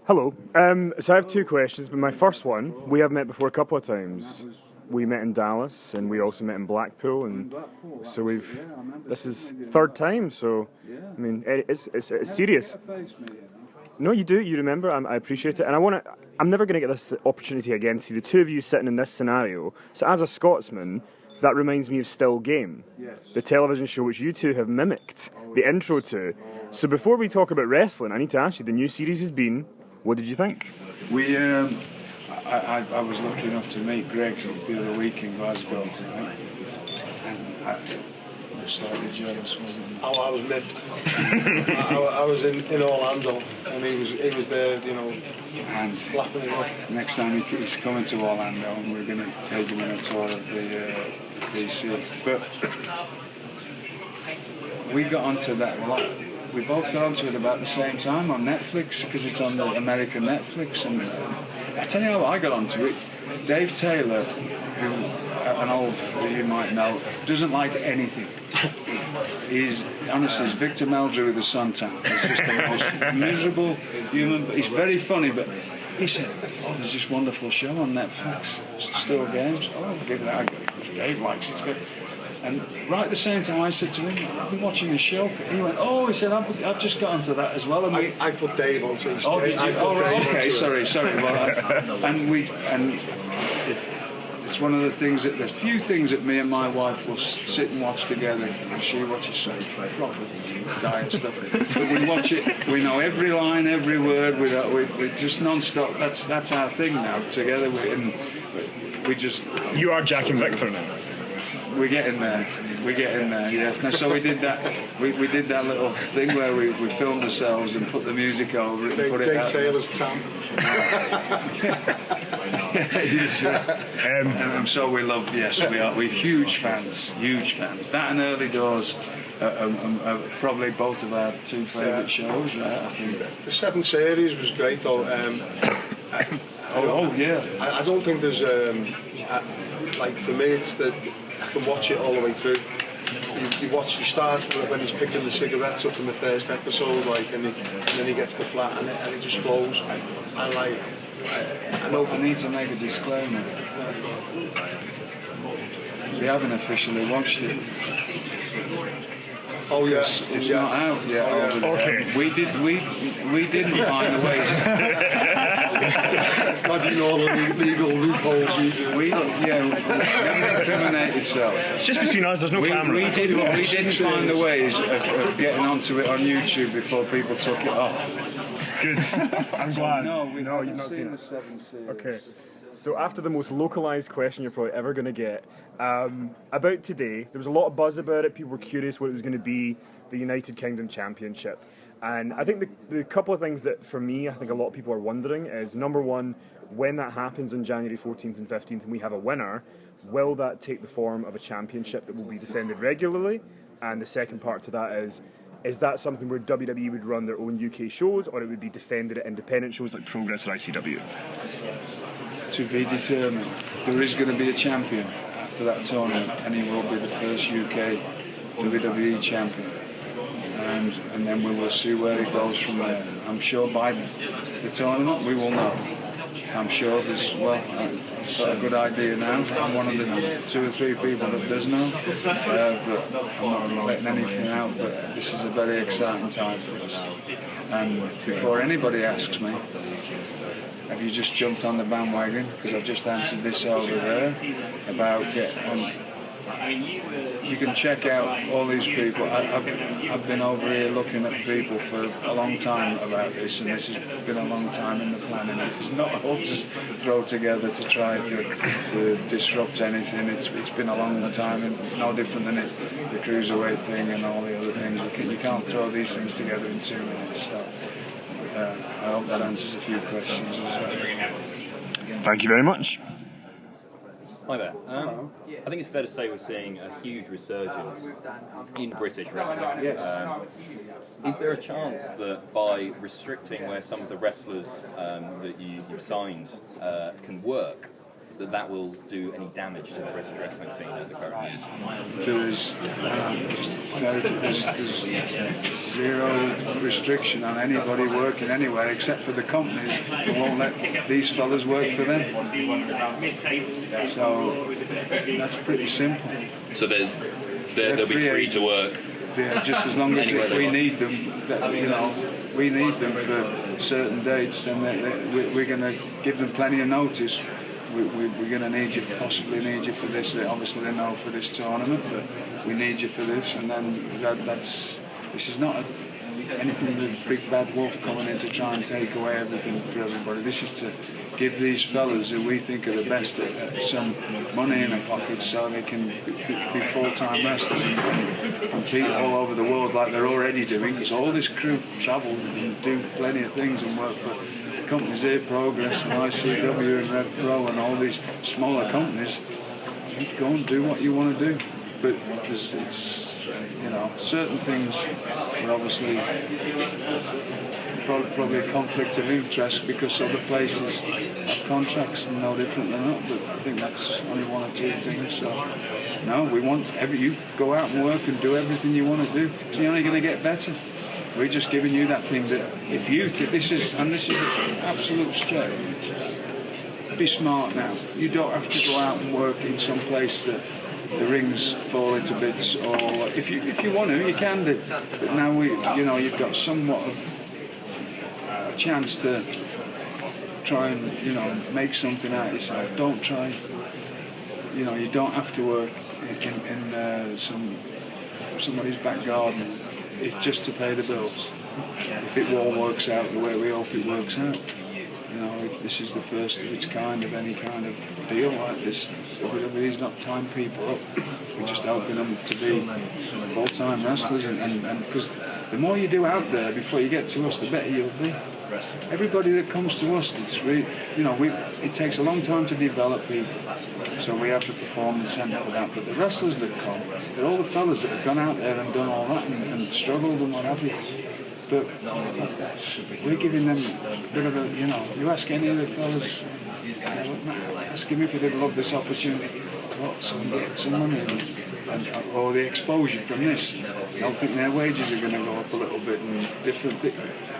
Hello. So I have two questions, but my first one, we have met before a couple of times. We met in Dallas, and we also met in Blackpool, and so this is third time. So I mean, it's serious. No, you do. You remember. I appreciate it, and I'm never going to get this opportunity again. See the two of you sitting in this scenario. So as a Scotsman, that reminds me of Still Game, the television show which you two have mimicked the intro to. So before we talk about wrestling, I need to ask you: the new series has been. What did you think? I was lucky enough to meet Greg the other week in Glasgow, and I was slightly jealous, wasn't I? Oh, I was miffed. I was in Orlando, and he was there, you know, and laughing it up. Next time he's coming to Orlando, and we're going to take him on a tour of the DC. But we got onto that a lot. We both got onto it about the same time on Netflix, because it's on the American Netflix. And I tell you how I got onto it. Dave Taylor, who an old you might know, doesn't like anything. He's honestly, he's Victor Meldrew with a suntan. He's just the most miserable human. He's very funny, but he said, "Oh, there's this wonderful show on Netflix, Still Games. Oh, I'll give it that. Dave likes it. It's good." And right at the same time, I said to him, "I've been watching the show." He went, "Oh," he said, "I've just got onto that as well." And I put Dave onto it. Oh, did you? Oh, right, okay, sorry. Well, it's one of the things that there's few things that me and my wife will sit and watch together. And she watches some proper diet stuff, but we watch it. We know every line, every word. We just non-stop. That's our thing now. Together, we just. You are Jack and Victor now. We're getting there. Yes. Now, so we did that. We did that little thing where we filmed ourselves and put the music over it and put it out. Taylor's Tam. And so we love. Yes, we are. We're huge fans. That and Early Doors are probably both of our two favourite shows. I think the 7th series was great though. I don't think there's like for me it's that. I can watch it all the way through. You start when he's picking the cigarettes up in the first episode, like, and then he gets the flat, and it just flows. And like, I know. I need to make a disclaimer. We haven't officially watched it. Oh yes, it's not out yet. Oh, yeah. Okay. We didn't find the ways. God, you know all the legal loopholes you do. We never incriminate yourself. It's just between us. There's no camera. We didn't find the ways of getting onto it on YouTube before people took it off. Good. I'm glad. No, you've not seen the 7th series. Okay. So after the most localised question you're probably ever going to get, about today, there was a lot of buzz about it. People were curious what it was going to be, the United Kingdom Championship. And I think the couple of things that, for me, I think a lot of people are wondering is, number one, when that happens on January 14th and 15th and we have a winner, will that take the form of a championship that will be defended regularly? And the second part to that is that something where WWE would run their own UK shows, or it would be defended at independent shows like Progress or ICW? To be determined. There is going to be a champion after that tournament, and he will be the first UK WWE champion. And then we will see where it goes from there. I'm sure by the tournament we will know. I'm sure I've got a good idea now. I'm one of the 2 or 3 people that does know, but I'm not letting anything out, but this is a very exciting time for us. And before anybody asks me, have you just jumped on the bandwagon? Because I've just answered this over there about getting. You can check out all these people. I've been over here looking at people for a long time about this, and this has been a long time in the planning. It's not all just throw together to try to disrupt anything. It's been a long time, and no different than the cruiserweight thing and all the other things. You can't throw these things together in 2 minutes. So I hope that answers a few questions as well. Thank you very much. Hi there. I think it's fair to say we're seeing a huge resurgence in British wrestling. Yes. Is there a chance that by restricting where some of the wrestlers that you've signed can work, that will do any damage to the British wrestling scene as it currently is? There's zero restriction on anybody working anywhere except for the companies who won't let these fellas work for them. So that's pretty simple. So they'll be free to work. Yeah, just as long as if we need them, we need them for certain dates, then we're going to give them plenty of notice. We're going to need you, possibly need you for this. Obviously, they know for this tournament, but we need you for this. And then this is not anything with big bad wolf coming in to try and take away everything for everybody. This is to give these fellas who we think are the best at some money in their pockets so they can be full-time wrestlers and compete all over the world like they're already doing, because all this crew travel and do plenty of things and work for companies here, Progress and ICW and Red Pro and all these smaller companies. You go and do what you want to do, but it's certain things are obviously probably a conflict of interest because other places have contracts and no different than that, but I think that's only one or two things. So no, we want you go out and work and do everything you want to do, because you're only going to get better. We're just giving you that thing that if you think this is an absolute straight, be smart now. You don't have to go out and work in some place that the rings fall into bits, or if you want to, you can do. But now you've got somewhat of a chance to try and make something out of yourself. Don't try. You don't have to work in somebody's back garden. It's just to pay the bills. If it all works out the way we hope it works out, this is the first of its kind of any kind of deal like this. WWE's not tying people up. We're just helping them to be full-time wrestlers, and because the more you do out there before you get to us, the better you'll be. Everybody that comes to us, it takes a long time to develop people, so we have the performance centre for that. But the wrestlers that come, they're all the fellas that have gone out there and done all that and struggled and what have you. But we're giving them a bit of you ask any of the fellas, ask him if he'd love this opportunity, get some money or the exposure from this. I don't think their wages are going to go up a little bit and different things.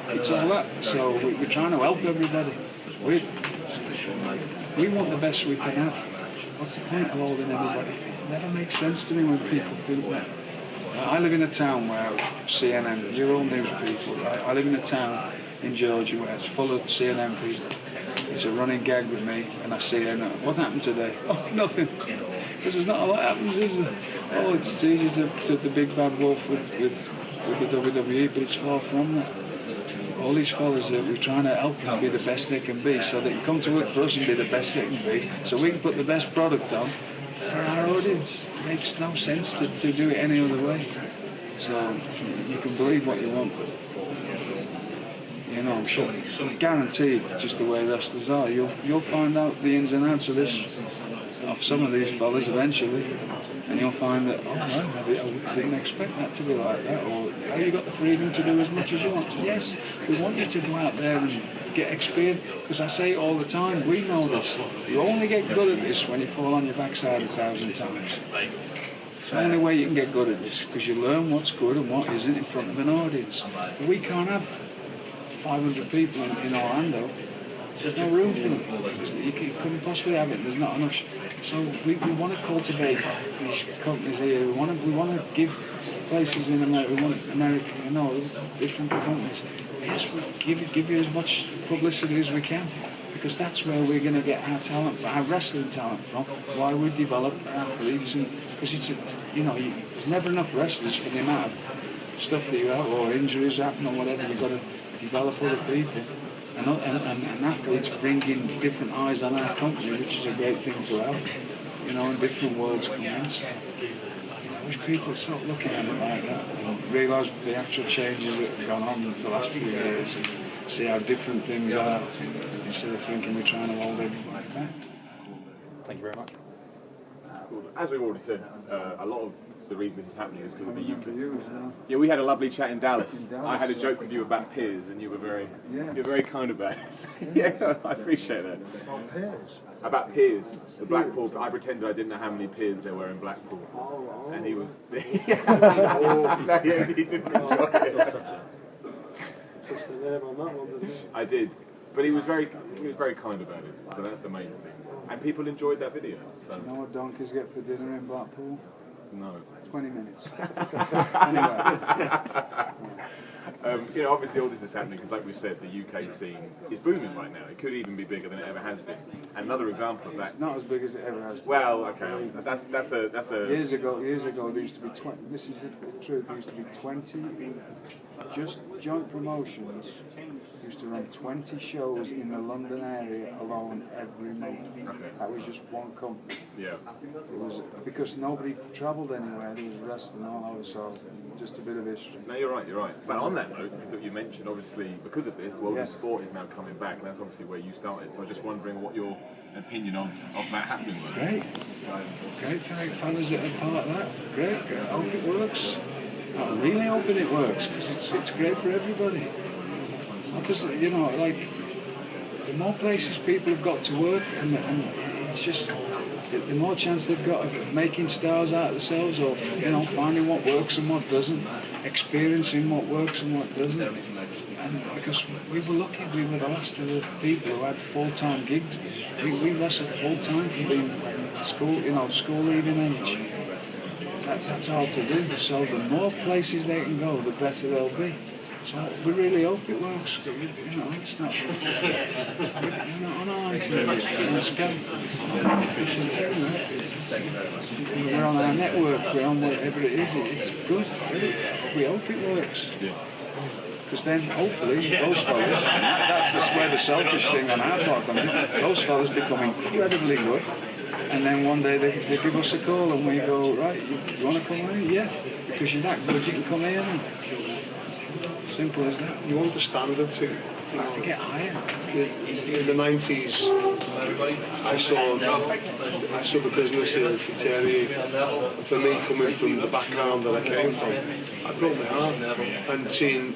It's all that. So we're trying to help everybody. We want the best we can have. What's the point of holding everybody? It never makes sense to me when people think that. I live in a town where CNN, you're all news people, right? I live in a town in Georgia where it's full of CNN people. It's a running gag with me, and I say, what happened today? Oh, nothing. Because there's not a lot happens, is there? Oh, it's easy to the big bad wolf with the WWE, but it's far from that. All these fellas we're trying to help them be the best they can be, so they can come to work for us and be the best they can be, so we can put the best product on for our audience. It makes no sense to do it any other way. So you can believe what you want, but I'm sure, guaranteed, just the way wrestlers are, you'll find out the ins and outs of this, of some of these fellas eventually, and you'll find that, I didn't expect that to be like that, or you got the freedom to do as much as you want. Yes, we want you to go out there and get experience, because I say it all the time, we know this. You only get good at this when you fall on your backside 1,000 times. It's the only way you can get good at this, because you learn what's good and what isn't in front of an audience. But we can't have 500 people in Orlando. There's no room for them. You couldn't possibly have it. There's not enough. So we want to cultivate these companies here. We want to give places in America. We want America, different companies. Yes, we'll give you as much publicity as we can, because that's where we're going to get our talent, our wrestling talent from. Why we develop athletes, and because there's never enough wrestlers for the amount of stuff that you have, or injuries happen, or whatever. You've got to develop other people. And athletes bring in different eyes on our company, which is a great thing to have, and different worlds come in. So, I wish people would stop looking at it like that and realise the actual changes that have gone on in the last few years and see how different things are, instead of thinking we're trying to hold everybody back. Thank you very much. As we've already said, a lot of the reason this is happening is because of the UK. Yeah, we had a lovely chat in Dallas. I had a joke with you about peers, and you were very kind about it. Yeah, I appreciate that. About peers, the Blackpool. I pretended I didn't know how many peers there were in Blackpool, and he was. No, he didn't enjoy it. I did, but he was very kind about it. So that's the main thing. And people enjoyed that video. So. Do you know what donkeys get for dinner in Blackpool? No. 20 minutes. Anyway. You know, obviously all this is happening because, like we've said, the UK scene is booming right now. It could even be bigger than it ever has been. Another example of that. It's not as big as it ever has been. Well, okay, that's a. Years ago, there used to be 20. This is the truth. There used to be 20. Just joint promotions used to run 20 shows in the London area alone every month. Okay. That was just one company. Yeah. It was because nobody travelled anywhere. There was wrestling all over, so just a bit of history. No, you're right. You're right. But on that note, because you mentioned, obviously, because of this, world of sport is now coming back. And that's obviously where you started. So I'm just wondering what your opinion of that happening was. Great for the fellas that are part of that. Great. I hope it works. I really hoping it works because it's great for everybody. Because, you know, like, the more places people have got to work, and it's just, the more chance they've got of making stars out of themselves, or, you know, finding what works and what doesn't, experiencing what works and what doesn't. And because we were lucky, we were the last of the people who had full-time gigs. We wrestled full-time from being school leaving age. That's hard to do. So the more places they can go, the better they'll be. So we really hope it works. You know, it's not. We're not on our let's go. We're on our network. We're on whatever it is. It's good. We hope it works. Because then, hopefully, those fellas, that's where the selfish thing on our part comes in. Those fellas become incredibly good. And then one day they give us a call and we go, right, you want to come here? Yeah, because you're that good, you can come here. And simple as that. You want the standard to get higher. In the 90s, I saw the business deteriorate. For me, coming from the background that I came from, I broke my heart. And seeing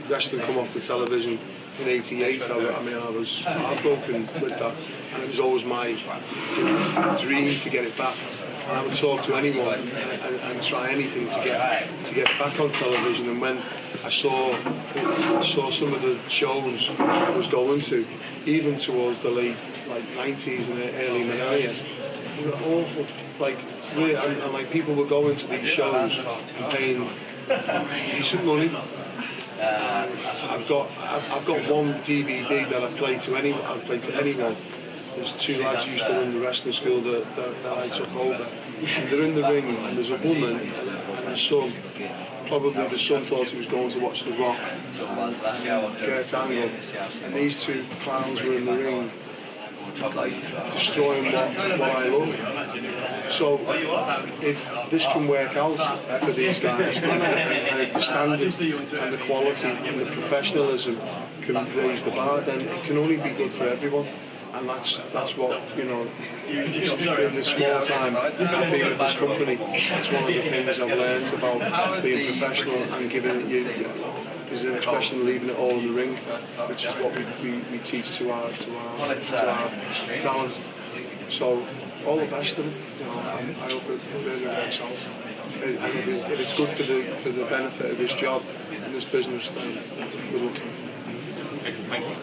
wrestling come off the television in '88, I was heartbroken with that. And it was always my dream to get it back. And I would talk to anyone and try anything to get back on television. And when I saw some of the shows I was going to, even towards the late 90s and the early millennia, they were awful. And people were going to these shows and paying decent money. I've got one DVD that I've played to anyone. There's two lads who used to run the wrestling school that I took over. And they're in the ring, and there's a woman and a son. Probably the son thought he was going to watch The Rock, Kurt Angle, and these two clowns were in the ring, destroying what I love. So if this can work out for these guys, and if the standard and the quality and the professionalism can raise the bar, then it can only be good for everyone. And that's what, you know, in the small time I've been with this company, that's one of the things I've learned about being professional and giving it you. There's an expression, leaving it all in the ring, which is what we teach to our talent. So all the best of it. You know, I hope it really works out. And if it's good for the benefit of this job and this business, then good luck. Excellent, thank you.